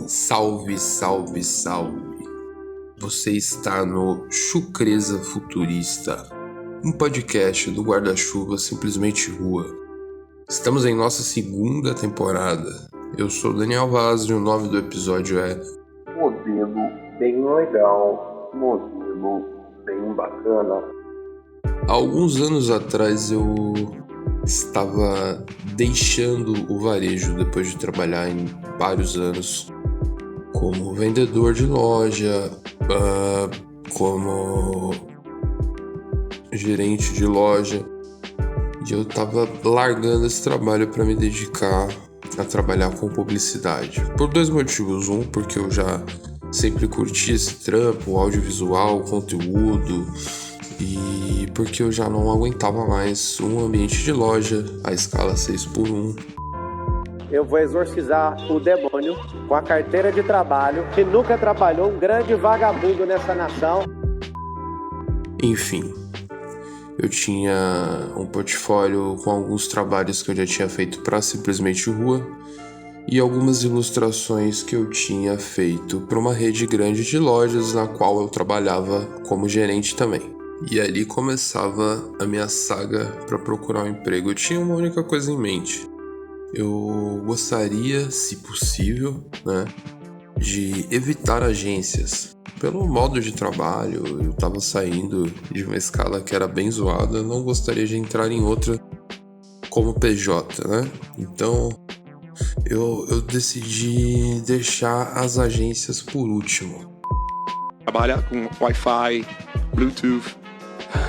Salve, salve, salve! Você está no Chucreza Futurista, um podcast do Guarda-Chuva Simplesmente Rua. Estamos em nossa segunda temporada. Eu sou Daniel Vaz e o nome do episódio é Modelo bem legal, modelo bem bacana. Há alguns anos atrás eu estava deixando o varejo depois de trabalhar em vários anos como vendedor de loja, como gerente de loja, e eu estava largando esse trabalho para me dedicar a trabalhar com publicidade. Por dois motivos. Um, porque eu já sempre curti esse trampo, audiovisual, conteúdo, e porque eu já não aguentava mais um ambiente de loja, a escala 6x1. Eu vou exorcizar o demônio com a carteira de trabalho que nunca trabalhou, um grande vagabundo nessa nação. Enfim, eu tinha um portfólio com alguns trabalhos que eu já tinha feito para Simplesmente Rua e algumas ilustrações que eu tinha feito para uma rede grande de lojas na qual eu trabalhava como gerente também. E ali começava a minha saga para procurar um emprego. Eu tinha uma única coisa em mente. Eu gostaria, se possível, de evitar agências. Pelo modo de trabalho, eu estava saindo de uma escala que era bem zoada, eu não gostaria de entrar em outra como PJ, né? Então, eu decidi deixar as agências por último. Trabalha com Wi-Fi, Bluetooth,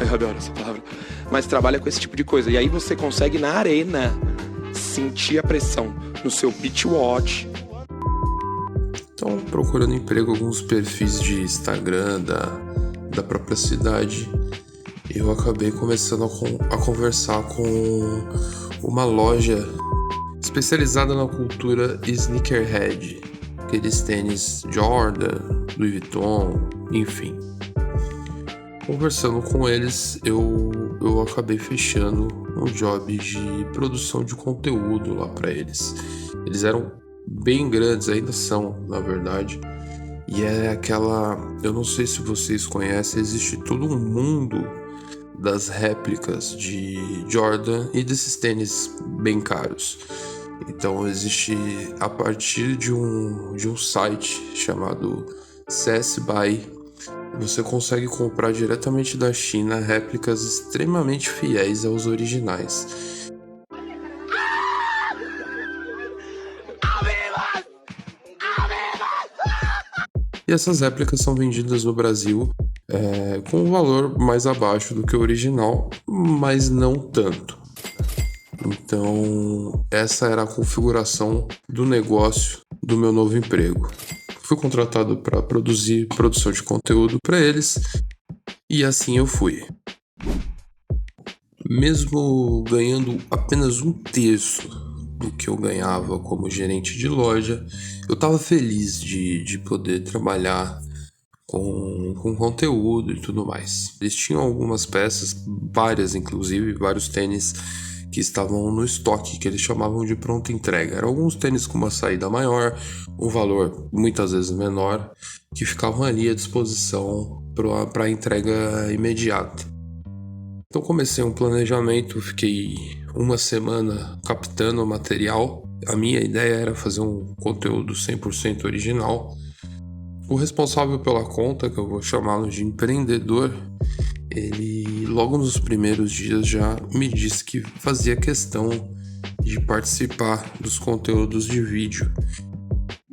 eu adoro essa palavra, mas trabalha com esse tipo de coisa. E aí você consegue, na arena, sentir a pressão no seu pitch watch. Então, procurando emprego, alguns perfis de Instagram da própria cidade, eu acabei começando a conversar com uma loja especializada na cultura sneakerhead, aqueles tênis Jordan, Louis Vuitton, enfim. Conversando com eles, eu acabei fechando um job de produção de conteúdo lá para eles. Eles eram bem grandes, ainda são, na verdade. E é aquela... Eu não sei se vocês conhecem, existe todo um mundo das réplicas de Jordan e desses tênis bem caros. Então existe, a partir de um site chamado CS BY, você consegue comprar diretamente da China réplicas extremamente fiéis aos originais. E essas réplicas são vendidas no Brasil com um valor mais abaixo do que o original, mas não tanto. Então, essa era a configuração do negócio do meu novo emprego. Fui contratado para produção de conteúdo para eles e assim eu fui. Mesmo ganhando apenas um terço do que eu ganhava como gerente de loja, eu estava feliz de poder trabalhar com conteúdo e tudo mais. Eles tinham algumas peças, várias inclusive, vários tênis que estavam no estoque, que eles chamavam de pronta entrega. Eram alguns tênis com uma saída maior, um valor muitas vezes menor, que ficavam ali à disposição para entrega imediata. Então comecei um planejamento, fiquei uma semana captando o material. A minha ideia era fazer um conteúdo 100% original. O responsável pela conta, que eu vou chamá-lo de empreendedor, ele logo nos primeiros dias já me disse que fazia questão de participar dos conteúdos de vídeo.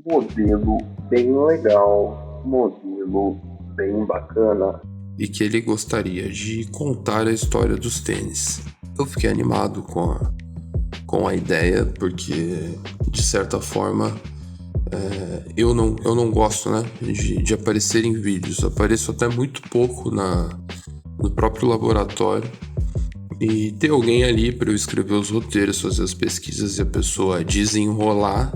Modelo bem legal, modelo bem bacana. E que ele gostaria de contar a história dos tênis. Eu fiquei animado com a ideia, porque de certa forma eu não gosto, de aparecer em vídeos. Apareço até muito pouco no próprio laboratório, e ter alguém ali para eu escrever os roteiros, fazer as pesquisas e a pessoa desenrolar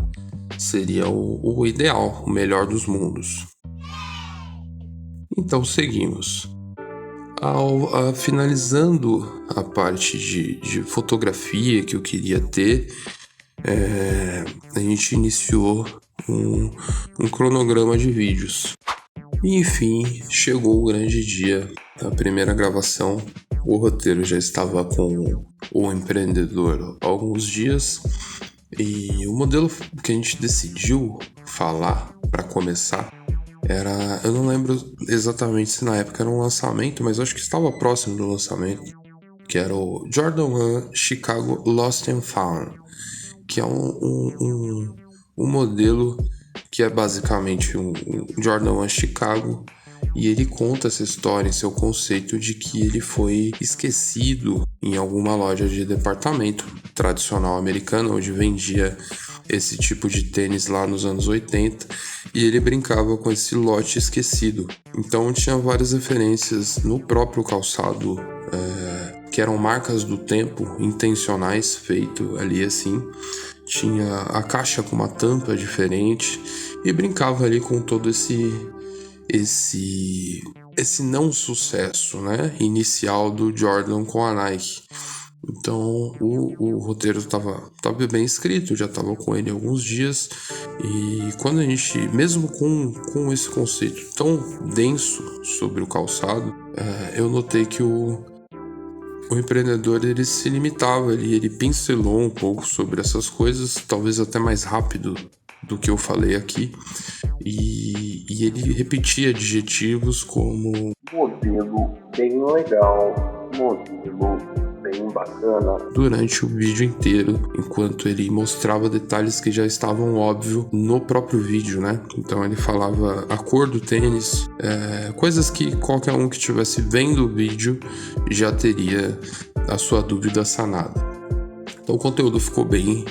seria o ideal, o melhor dos mundos. Então seguimos. Finalizando a parte de fotografia que eu queria ter, a gente iniciou um cronograma de vídeos. E, enfim, chegou o grande dia da primeira gravação. O roteiro já estava com o empreendedor há alguns dias e o modelo que a gente decidiu falar para começar era, eu não lembro exatamente se na época era um lançamento, mas acho que estava próximo do lançamento, que era o Jordan 1 Chicago Lost and Found, que é um modelo que é basicamente um Jordan 1 Chicago, e ele conta essa história em seu conceito de que ele foi esquecido em alguma loja de departamento tradicional americana, onde vendia esse tipo de tênis lá nos anos 80, e ele brincava com esse lote esquecido. Então tinha várias referências no próprio calçado, que eram marcas do tempo, intencionais, feito ali assim. Tinha a caixa com uma tampa diferente e brincava ali com todo esse não sucesso, né, inicial do Jordan com a Nike. Então o roteiro estava bem escrito, já estava com ele há alguns dias, e quando a gente, mesmo com esse conceito tão denso sobre o calçado, eu notei que o empreendedor, ele se limitava ali, ele pincelou um pouco sobre essas coisas, talvez até mais rápido do que eu falei aqui, e ele repetia adjetivos como modelo bem legal, modelo bem bacana, durante o vídeo inteiro, enquanto ele mostrava detalhes que já estavam óbvios no próprio vídeo, né? Então ele falava a cor do tênis, coisas que qualquer um que estivesse vendo o vídeo já teria a sua dúvida sanada. Então o conteúdo ficou bem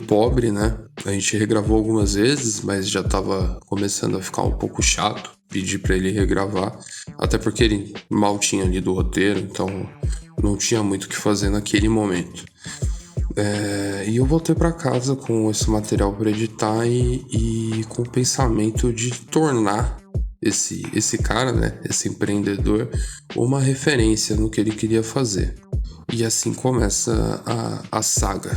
pobre, né? A gente regravou algumas vezes, mas já estava começando a ficar um pouco chato. Pedi para ele regravar, até porque ele mal tinha lido o roteiro, então não tinha muito o que fazer naquele momento. E eu voltei para casa com esse material para editar e com o pensamento de tornar esse cara, né, esse empreendedor, uma referência no que ele queria fazer. E assim começa a saga.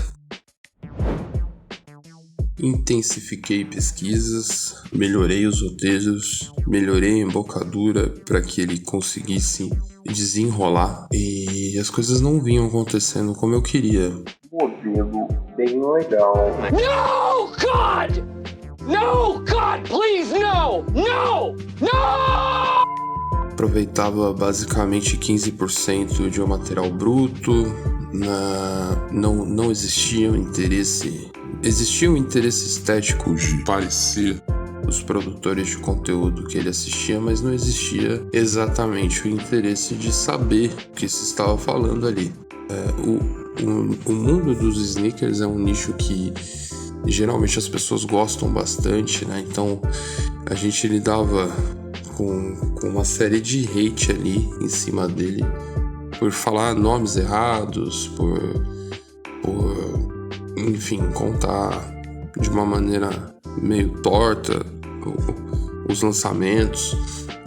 Intensifiquei pesquisas, melhorei os roteiros, melhorei a embocadura para que ele conseguisse desenrolar, e as coisas não vinham acontecendo como eu queria. modelo bem legal. No, God! No, God, please, no! No! No! Aproveitava basicamente 15% de um material bruto, não existia um interesse. Existia um interesse estético de parecer os produtores de conteúdo que ele assistia, mas não existia exatamente o interesse de saber o que se estava falando ali. O mundo dos sneakers é um nicho que geralmente as pessoas gostam bastante, né? Então a gente lidava com uma série de hate ali em cima dele, por falar nomes errados, por enfim, contar de uma maneira meio torta os lançamentos,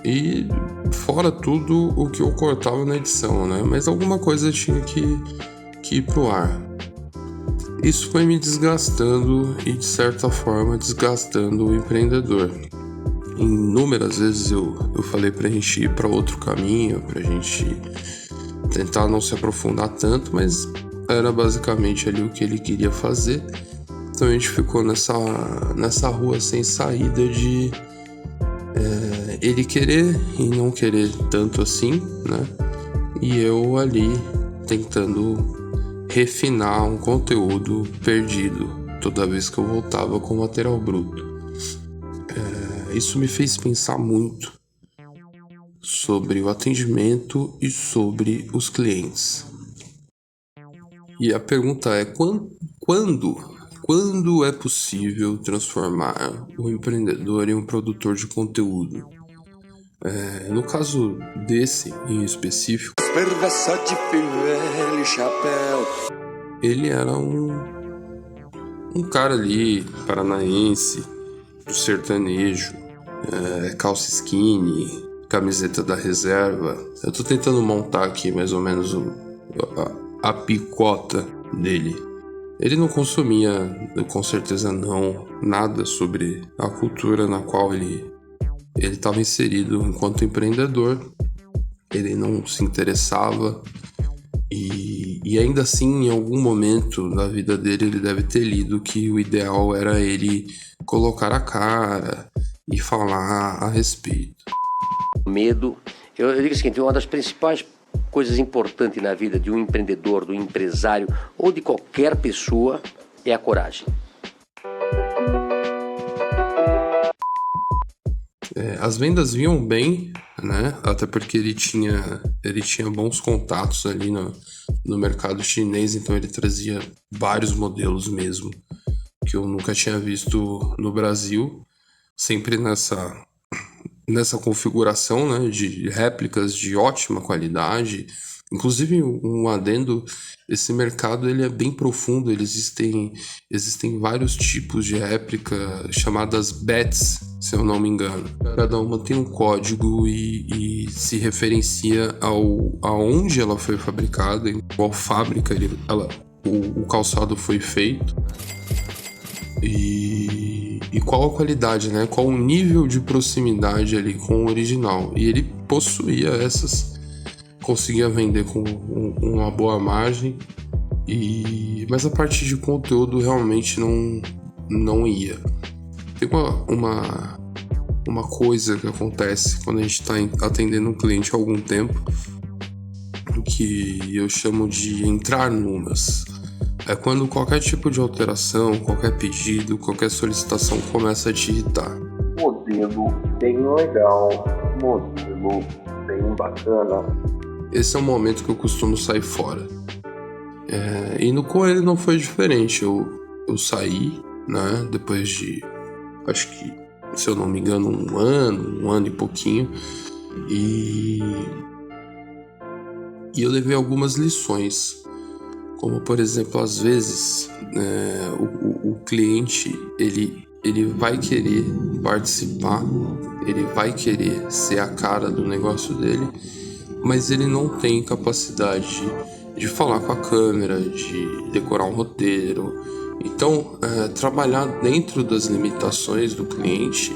e fora tudo o que eu cortava na edição, né? Mas alguma coisa tinha que ir pro ar. Isso foi me desgastando e, de certa forma, desgastando o empreendedor. Inúmeras vezes eu falei pra gente ir pra outro caminho, pra gente tentar não se aprofundar tanto, mas era basicamente ali o que ele queria fazer. Então a gente ficou nessa rua sem saída de ele querer e não querer tanto assim, né? E eu ali tentando refinar um conteúdo perdido toda vez que eu voltava com material bruto. Isso me fez pensar muito sobre o atendimento e sobre os clientes. E a pergunta é: quando é possível transformar o empreendedor em um produtor de conteúdo? No caso desse em específico, ele era um cara ali paranaense, do sertanejo, calça skinny, camiseta da reserva. Eu tô tentando montar aqui mais ou menos a picota dele. Ele não consumia, com certeza não, nada sobre a cultura na qual ele estava inserido enquanto empreendedor. Ele não se interessava e ainda assim, em algum momento da vida dele, ele deve ter lido que o ideal era ele colocar a cara e falar a respeito. Medo, eu digo o seguinte, uma das principais coisas importantes na vida de um empreendedor, do empresário ou de qualquer pessoa é a coragem. As vendas vinham bem, né? Até porque ele tinha bons contatos ali no mercado chinês, então ele trazia vários modelos mesmo, que eu nunca tinha visto no Brasil, sempre nessa configuração, né, de réplicas de ótima qualidade. Inclusive, um adendo, esse mercado ele é bem profundo, existem vários tipos de réplica chamadas BETs, se eu não me engano. Cada uma tem um código e se referencia aonde ela foi fabricada, em qual fábrica o calçado foi feito. E qual a qualidade, né? Qual o nível de proximidade ali com o original. E ele possuía conseguia vender com uma boa margem, mas a parte de conteúdo realmente não ia. Tem uma coisa que acontece quando a gente está atendendo um cliente há algum tempo, que eu chamo de entrar numas. É quando qualquer tipo de alteração, qualquer pedido, qualquer solicitação começa a te irritar. Modelo bem legal, modelo bem bacana. Esse é o momento que eu costumo sair fora. E no Coelho não foi diferente. Eu saí, né, depois de, acho que, se eu não me engano, um ano e pouquinho. E eu levei algumas lições. Como, por exemplo, às vezes o cliente ele vai querer participar, ele vai querer ser a cara do negócio dele, mas ele não tem capacidade de falar com a câmera, de decorar um roteiro. Então, trabalhar dentro das limitações do cliente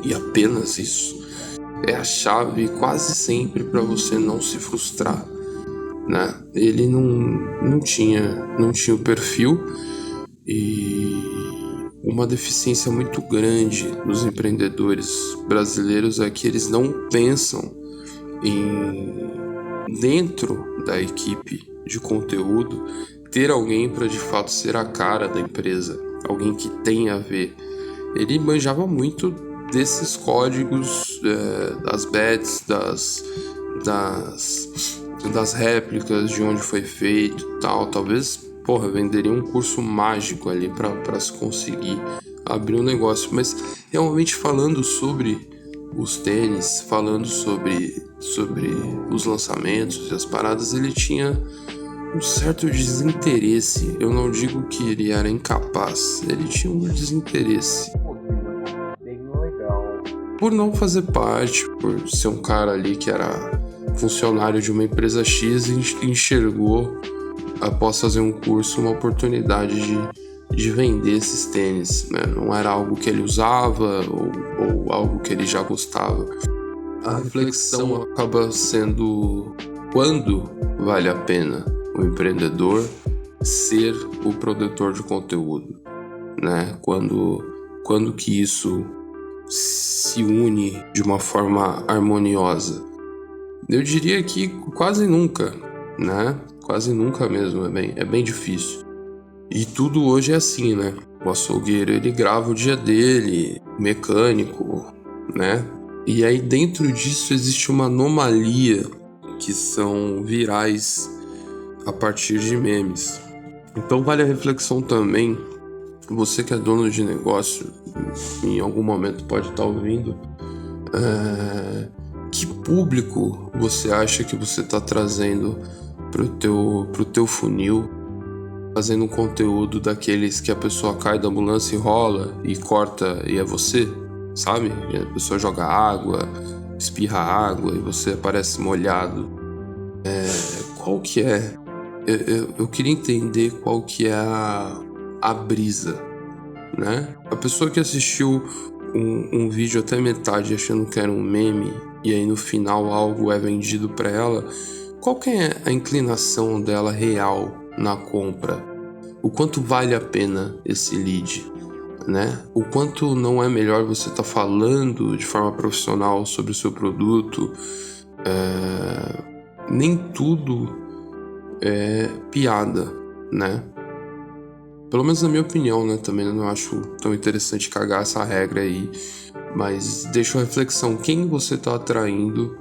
e apenas isso é a chave quase sempre para você não se frustrar, né? Ele não tinha o perfil, e uma deficiência muito grande dos empreendedores brasileiros é que eles não pensam dentro da equipe de conteúdo ter alguém para de fato ser a cara da empresa, alguém que tenha a ver. Ele manjava muito desses códigos, das bets, das réplicas, de onde foi feito e tal. Talvez, venderia um curso mágico ali para se conseguir abrir um negócio. Mas realmente falando sobre os tênis, falando sobre os lançamentos e as paradas, ele tinha um certo desinteresse. Eu não digo que ele era incapaz, ele tinha um desinteresse por não fazer parte, por ser um cara ali que era funcionário de uma empresa X e enxergou, após fazer um curso, uma oportunidade de vender esses tênis, né? Não era algo que ele usava ou algo que ele já gostava. A reflexão acaba sendo quando vale a pena o empreendedor ser o produtor de conteúdo, né? Quando que isso se une de uma forma harmoniosa. Eu diria que quase nunca, né? Quase nunca mesmo, é bem difícil. E tudo hoje é assim, né? O açougueiro, ele grava o dia dele, o mecânico, né? E aí dentro disso existe uma anomalia que são virais a partir de memes. Então vale a reflexão também, você que é dono de negócio, em algum momento pode estar ouvindo, que público você acha que você está trazendo pro teu funil, fazendo um conteúdo daqueles que a pessoa cai da ambulância e rola e corta e é você, sabe? E a pessoa joga água, espirra água e você aparece molhado. Qual que é eu queria entender qual que é a brisa, né? A pessoa que assistiu um vídeo até metade achando que era um meme e aí no final algo é vendido para ela, qual que é a inclinação dela real na compra? O quanto vale a pena esse lead, né? O quanto não é melhor você estar falando de forma profissional sobre o seu produto? Nem tudo é piada, né? Pelo menos na minha opinião, né? Também eu não acho tão interessante cagar essa regra aí, mas deixa uma reflexão: quem você está atraindo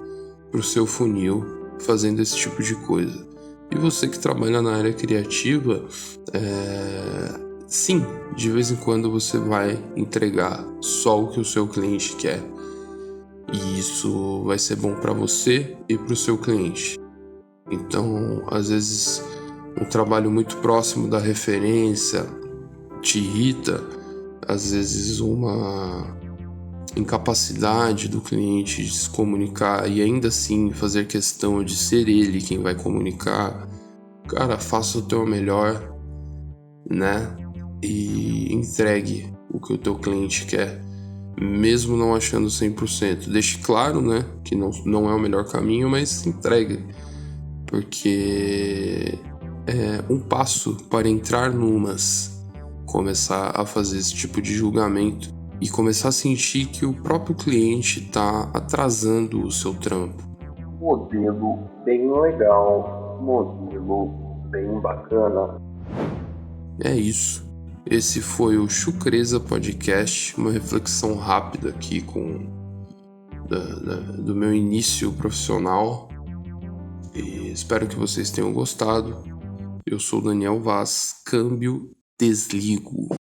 para o seu funil fazendo esse tipo de coisa? E você que trabalha na área criativa, sim, de vez em quando você vai entregar só o que o seu cliente quer, e isso vai ser bom para você e para o seu cliente. Então, às vezes, um trabalho muito próximo da referência te irrita, às vezes uma incapacidade do cliente de se comunicar e ainda assim fazer questão de ser ele quem vai comunicar. Cara, faça o teu melhor, né? E entregue o que o teu cliente quer, mesmo não achando 100%. Deixe claro, né, que não é o melhor caminho, mas entregue, porque é um passo para entrar numas, começar a fazer esse tipo de julgamento e começar a sentir que o próprio cliente está atrasando o seu trampo. Modelo bem legal, modelo bem bacana. É isso. Esse foi o Chucreza Podcast, uma reflexão rápida aqui do meu início profissional. E espero que vocês tenham gostado. Eu sou Daniel Vaz, câmbio, desligo.